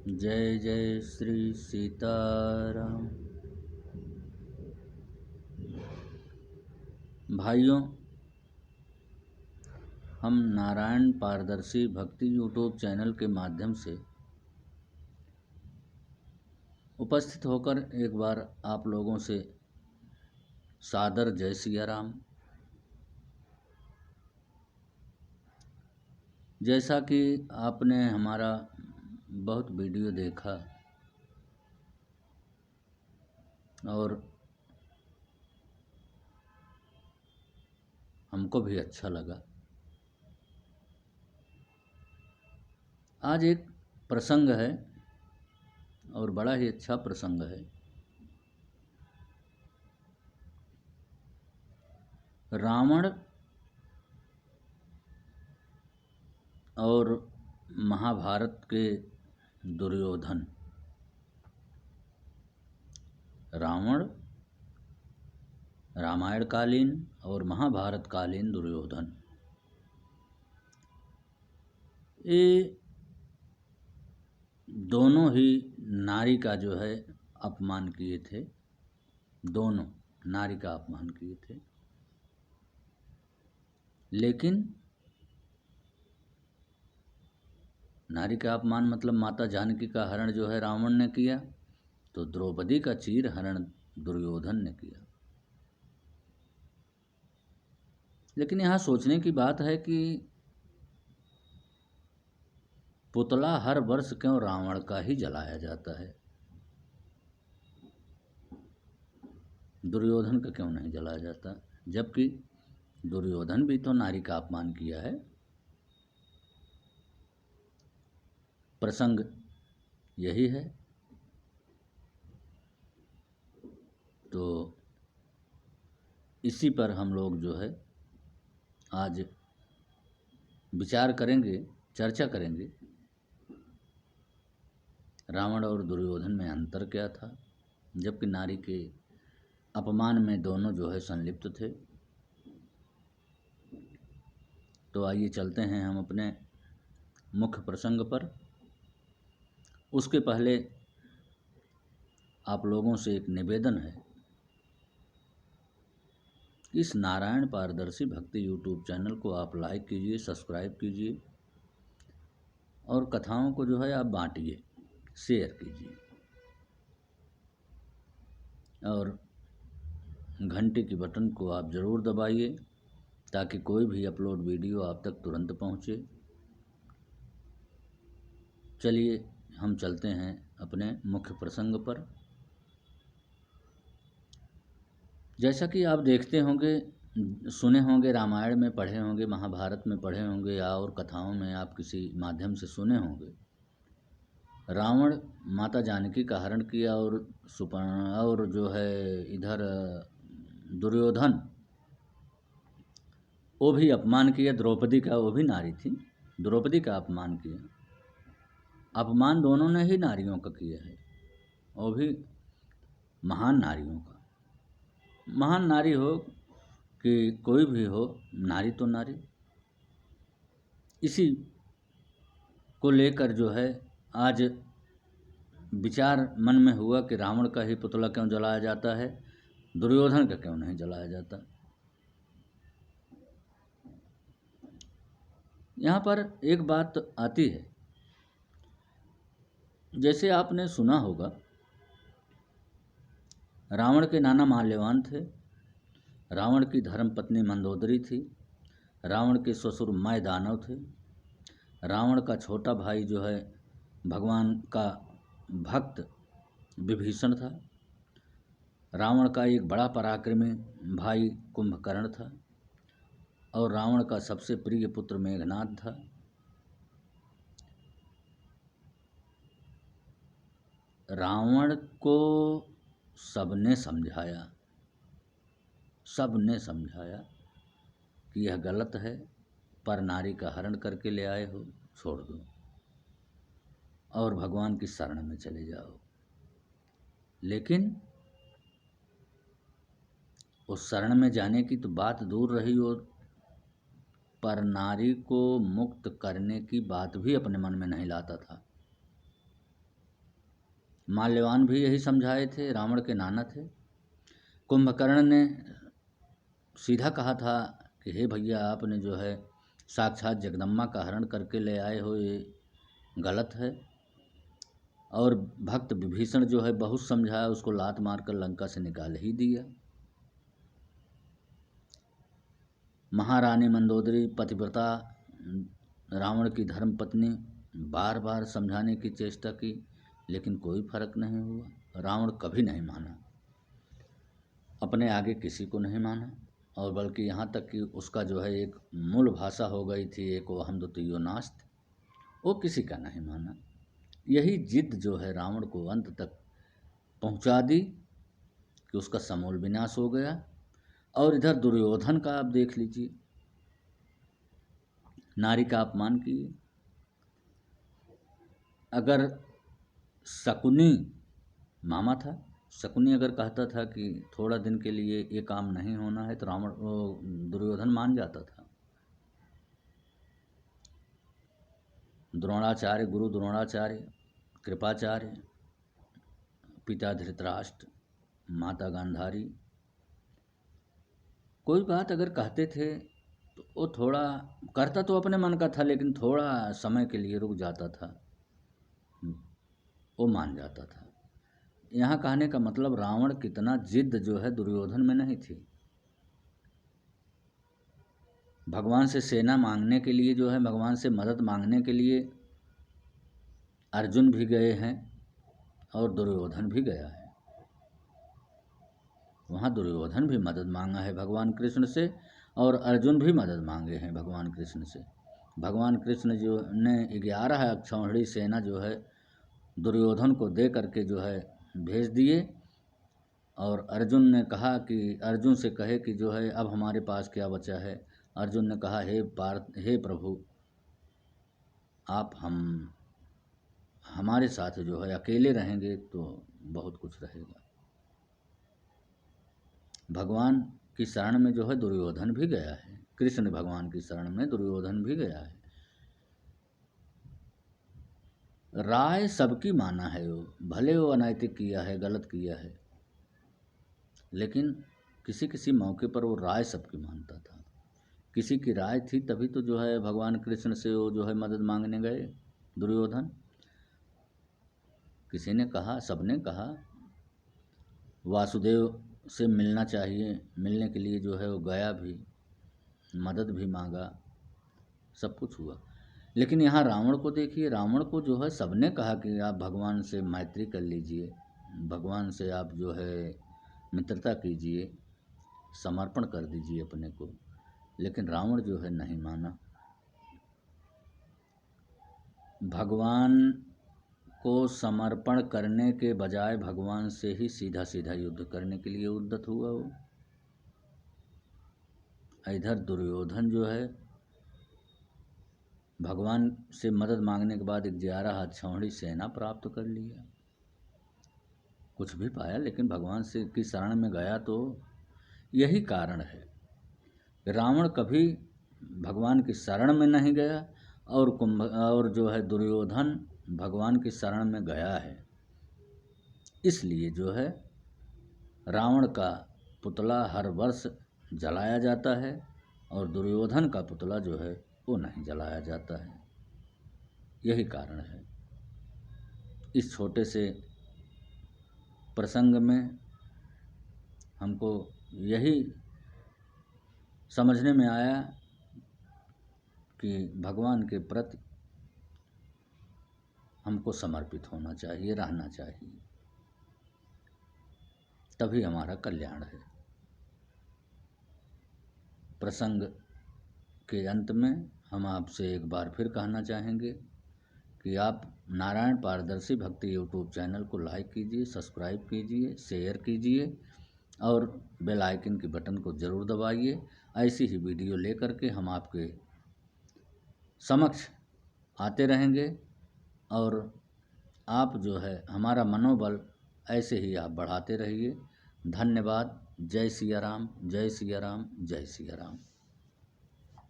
जय जय श्री सीताराम। भाइयों, हम नारायण पारदर्शी भक्ति यूट्यूब चैनल के माध्यम से उपस्थित होकर एक बार आप लोगों से सादर जय सिया राम। जैसा कि आपने हमारा बहुत वीडियो देखा और हमको भी अच्छा लगा। आज एक प्रसंग है और बड़ा ही अच्छा प्रसंग है। रावण और महाभारत के दुर्योधन। रावण रामायण कालीन और महाभारत कालीन दुर्योधन, ये दोनों ही नारी का जो है अपमान किए थे। दोनों नारी का अपमान किए थे, लेकिन नारी का अपमान मतलब माता जानकी का हरण जो है रावण ने किया, तो द्रौपदी का चीर हरण दुर्योधन ने किया। लेकिन यहाँ सोचने की बात है कि पुतला हर वर्ष क्यों रावण का ही जलाया जाता है, दुर्योधन का क्यों नहीं जलाया जाता, जबकि दुर्योधन भी तो नारी का अपमान किया है। प्रसंग यही है। तो इसी पर हम लोग जो है आज विचार करेंगे, चर्चा करेंगे। रावण और दुर्योधन में अंतर क्या था, जबकि नारी के अपमान में दोनों जो है संलिप्त थे। तो आइए चलते हैं हम अपने मुख्य प्रसंग पर। उसके पहले आप लोगों से एक निवेदन है कि इस नारायण पारदर्शी भक्ति यूट्यूब चैनल को आप लाइक कीजिए, सब्सक्राइब कीजिए और कथाओं को जो है आप बांटिए, शेयर कीजिए और घंटे की बटन को आप ज़रूर दबाइए ताकि कोई भी अपलोड वीडियो आप तक तुरंत पहुंचे। चलिए हम चलते हैं अपने मुख्य प्रसंग पर। जैसा कि आप देखते होंगे, सुने होंगे, रामायण में पढ़े होंगे, महाभारत में पढ़े होंगे या और कथाओं में आप किसी माध्यम से सुने होंगे, रावण माता जानकी का हरण किया और जो है इधर दुर्योधन वो भी अपमान किया द्रौपदी का। वो भी नारी थी, द्रौपदी का अपमान किया। अपमान दोनों ने ही नारियों का किया है, वो भी महान नारियों का। महान नारी हो कि कोई भी हो, नारी तो नारी। इसी को लेकर जो है आज विचार मन में हुआ कि रावण का ही पुतला क्यों जलाया जाता है, दुर्योधन का क्यों नहीं जलाया जाता। यहाँ पर एक बात आती है, जैसे आपने सुना होगा रावण के नाना माल्यवान थे। रावण की धर्मपत्नी मंदोदरी थी। रावण के ससुर मय दानव थे। रावण का छोटा भाई जो है भगवान का भक्त विभीषण था। रावण का एक बड़ा पराक्रमी भाई कुंभकर्ण था और रावण का सबसे प्रिय पुत्र मेघनाद था। रावण को सबने समझाया कि यह गलत है, पर नारी का हरण करके ले आए हो, छोड़ दो और भगवान की शरण में चले जाओ। लेकिन उस शरण में जाने की तो बात दूर रही, और पर नारी को मुक्त करने की बात भी अपने मन में नहीं लाता था। माल्यवान भी यही समझाए थे, रावण के नाना थे। कुंभकर्ण ने सीधा कहा था कि हे भैया, आपने जो है साक्षात जगदम्बा का हरण करके ले आए हो, ये गलत है। और भक्त विभीषण जो है बहुत समझाया, उसको लात मारकर लंका से निकाल ही दिया। महारानी मंदोदरी पतिव्रता रावण की धर्म पत्नी बार बार समझाने की चेष्टा की, लेकिन कोई फर्क नहीं हुआ। रावण कभी नहीं माना, अपने आगे किसी को नहीं माना, और बल्कि यहाँ तक कि उसका जो है एक मूल भाषा हो गई थी, एक वो हम द्वितीयो नास्ति, वो किसी का नहीं माना। यही जिद जो है रावण को अंत तक पहुँचा दी कि उसका समूल विनाश हो गया। और इधर दुर्योधन का आप देख लीजिए, नारी का अपमान किए। अगर शकुनी मामा था, शकुनी अगर कहता था कि थोड़ा दिन के लिए ये काम नहीं होना है, तो दुर्योधन मान जाता था। द्रोणाचार्य, गुरु द्रोणाचार्य, कृपाचार्य, पिता धृतराष्ट्र, माता गांधारी, कोई बात अगर कहते थे तो वो थोड़ा करता तो अपने मन का था, लेकिन थोड़ा समय के लिए रुक जाता था, वो मान जाता था। यहाँ कहने का मतलब रावण कितना जिद जो है दुर्योधन में नहीं थी। भगवान से सेना मांगने के लिए जो है, भगवान से मदद मांगने के लिए अर्जुन भी गए हैं और दुर्योधन भी गया है। वहाँ दुर्योधन भी मदद मांगा है भगवान कृष्ण से, और अर्जुन भी मदद मांगे हैं भगवान कृष्ण से। भगवान कृष्ण जो ने 11 अक्षौहिणी सेना जो है दुर्योधन को दे करके जो है भेज दिए, और अर्जुन ने कहा कि अर्जुन से कहे कि जो है अब हमारे पास क्या बचा है। अर्जुन ने कहा, हे प्रभु, आप हमारे साथ जो है अकेले रहेंगे तो बहुत कुछ रहेगा। भगवान की शरण में जो है दुर्योधन भी गया है, कृष्ण भगवान की शरण में दुर्योधन भी गया है। राय सबकी माना है, वो भले वो अनैतिक किया है, गलत किया है, लेकिन किसी किसी मौके पर वो राय सबकी मानता था। किसी की राय थी तभी तो जो है भगवान कृष्ण से वो जो है मदद मांगने गए दुर्योधन। किसी ने कहा, सबने कहा वासुदेव से मिलना चाहिए, मिलने के लिए जो है वो गया भी, मदद भी मांगा, सब कुछ हुआ। लेकिन यहाँ रावण को देखिए, रावण को जो है सबने कहा कि आप भगवान से मैत्री कर लीजिए, भगवान से आप जो है मित्रता कीजिए, समर्पण कर दीजिए अपने को, लेकिन रावण जो है नहीं माना। भगवान को समर्पण करने के बजाय भगवान से ही सीधा सीधा युद्ध करने के लिए उद्यत हुआ वो। इधर दुर्योधन जो है भगवान से मदद मांगने के बाद 11 अक्षौहिणी सेना प्राप्त कर लिया, कुछ भी पाया, लेकिन भगवान से की शरण में गया। तो यही कारण है, रावण कभी भगवान की शरण में नहीं गया, और जो है दुर्योधन भगवान की शरण में गया है। इसलिए जो है रावण का पुतला हर वर्ष जलाया जाता है, और दुर्योधन का पुतला जो है वो नहीं जलाया जाता है। यही कारण है। इस छोटे से प्रसंग में हमको यही समझने में आया कि भगवान के प्रति हमको समर्पित होना चाहिए, रहना चाहिए, तभी हमारा कल्याण है। प्रसंग के अंत में हम आपसे एक बार फिर कहना चाहेंगे कि आप नारायण पारदर्शी भक्ति यूट्यूब चैनल को लाइक कीजिए, सब्सक्राइब कीजिए, शेयर कीजिए, और बेल आइकन की बटन को ज़रूर दबाइए। ऐसी ही वीडियो लेकर के हम आपके समक्ष आते रहेंगे, और आप जो है हमारा मनोबल ऐसे ही आप बढ़ाते रहिए। धन्यवाद। जय सिया राम, जय सिया राम, जय सिया राम।